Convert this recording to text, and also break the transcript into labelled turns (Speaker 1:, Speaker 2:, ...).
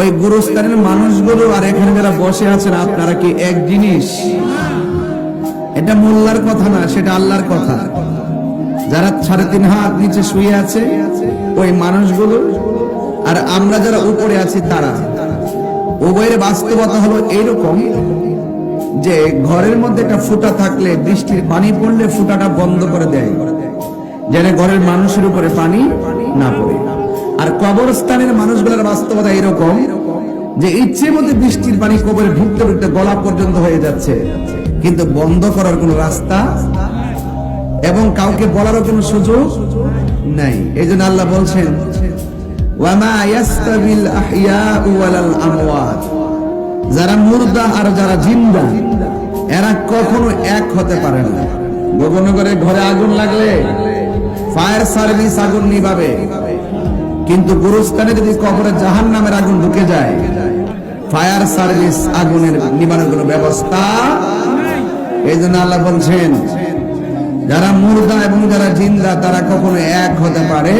Speaker 1: ওই গুরুস্থানের মানুষগুলো আর এখানে যারা বসে আছেন আপনারা কি এক জিনিস? এটা মোল্লার কথা না, সেটা আল্লাহর কথা। যারা 3.5 হাত নিচে শুয়ে আছে ওই মানুষগুলো আর আমরা যারা উপরে আছি তারা, উভয়ের বাস্তবতা হলো এইরকম যে ঘরের মধ্যে একটা ফুটা থাকলে বৃষ্টির পানি পড়লে ফুটাটা বন্ধ করে দেয় যেন ঘরের মানুষের উপরে পানি না পড়ে। আর কবরস্থানের মানুষগুলোর বাস্তবতা এরকম যে ইচ্ছে মধ্যে বৃষ্টির পানি কবরে ঢুকতে ঢুকতে গলা পর্যন্ত হয়ে যাচ্ছে, কিন্তু বন্ধ করার কোনো রাস্তা এবং কাউকে বলারও কোনো সুযোগ নাই। এই জন্য আল্লাহ বলছেন ওয়ামা ইয়াস্তাবিল আহইয়াউ ওয়ালাল আমওয়াত, যারা মুর্দা আর যারা জিন্দা এরা কখনো এক হতে পারে না। গোপনগরে ঘরে আগুন লাগলে ফায়ার সার্ভিস আগুন নিভাবে, কিন্তু গুরুস্থানে যদি কবরে জাহান্নামের আগুন ঢুকে যায় ফায়ার সার্ভিস আগুনের নিবানোর কোনো ব্যবস্থা। এই জন্য আল্লাহ বলছেন যারা মুর্দা এবং যারা জিন্দা তারা কখনো এক হতে পারে